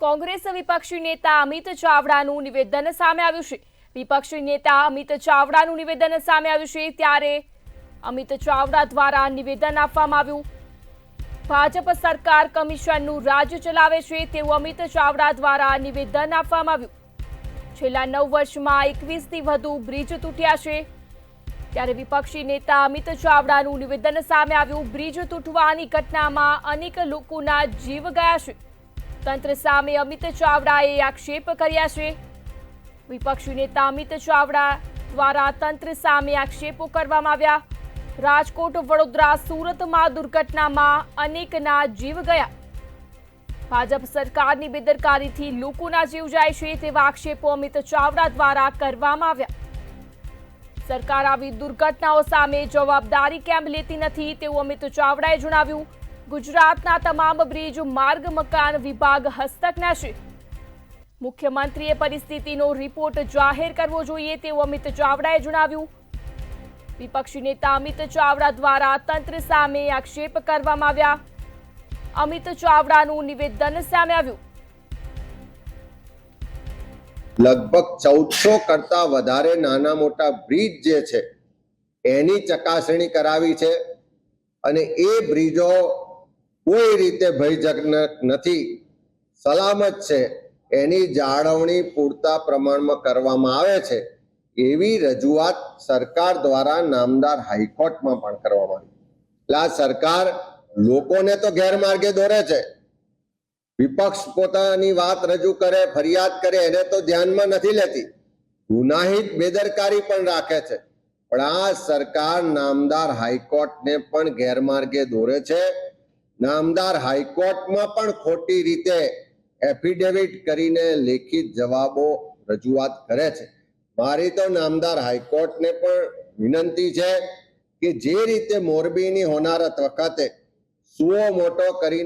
કોંગ્રેસ વિપક્ષી નેતા અમિત ચાવડાનું નિવેદન સામે આવ્યું છે। વિપક્ષી નેતા અમિત ચાવડાનું નિવેદન સામે આવ્યું છે ત્યારે અમિત ચાવડા દ્વારા નિવેદન આપવામાં આવ્યું। ભાજપ સરકાર કમિશનનું રાજ ચલાવે છે તેવું અમિત ચાવડા દ્વારા નિવેદન આપવામાં આવ્યું। છેલ્લા 9 વર્ષમાં 21થી વધુ બ્રિજ તૂટ્યા છે ત્યારે વિપક્ષી નેતા અમિત ચાવડાનું નિવેદન સામે આવ્યું। બ્રિજ તૂટવાની ઘટનામાં અનેક લોકોના જીવ ગયા છે। તંત્ર સામે અમિત ચાવડાએ આક્ષેપ કર્યા છે। વિપક્ષી નેતા અમિત ચાવડા દ્વારા તંત્ર સામે આક્ષેપો કરવામાં આવ્યા। રાજકોટ, વડોદરા, સુરતમાં દુર્ઘટનામાં અનેકના જીવ ગયા। ભાજપ સરકારની બેદરકારીથી લોકોના જીવ જાય છે તેવા આક્ષેપો અમિત ચાવડા દ્વારા કરવામાં આવ્યા। સરકાર આવી દુર્ઘટનાઓ સામે જવાબદારી કેમ લેતી નથી તેવું અમિત ચાવડાએ જણાવ્યું। ગુજરાતના તમામ બ્રિજ, માર્ગ, મકાન વિભાગ હસ્તકના છે। મુખ્યમંત્રીએ પરિસ્થિતિનો રિપોર્ટ જાહેર કરવો જોઈએ તેવું અમિત ચાવડાએ જણાવ્યું। વિપક્ષી નેતા અમિત ચાવડા દ્વારા તંત્ર સામે આક્ષેપ કરવામાં આવ્યા। અમિત ચાવડાનું નિવેદન સામે આવ્યું। લગભગ 1400 કરતા વધારે નાના મોટા બ્રિજ જે છે એની ચકાસણી કરાવી છે અને એ બ્રિજો કોઈ રીતે ભયજનક નથી, સલામત છે, એની જાળવણી પૂરતા પ્રમાણમાં કરવામાં આવે છે એવી રજૂઆત સરકાર દ્વારા નામદાર હાઈકોર્ટમાં પણ કરવામાં આવી। એટલે આ સરકાર લોકોને તો ગેરમાર્ગે દોરે છે। વિપક્ષ પોતાની વાત રજૂ કરે, ફરિયાદ કરે, એને તો ધ્યાનમાં નથી લેતી, ગુનાહિત બેદરકારી પણ રાખે છે। પણ આ સરકાર નામદાર હાઈકોર્ટને પણ ગેરમાર્ગે દોરે છે। નામદાર હાઈકોર્ટમાં પણ ખોટી રીતે એફિડેવિટ કરીને લેખિત જવાબો રજૂઆત કરે છે। મારી તો નામદાર હાઈકોર્ટને પણ વિનંતી છે કે જે રીતે મોરબીની હોનારત વખતે સુઓ મોટો કરીને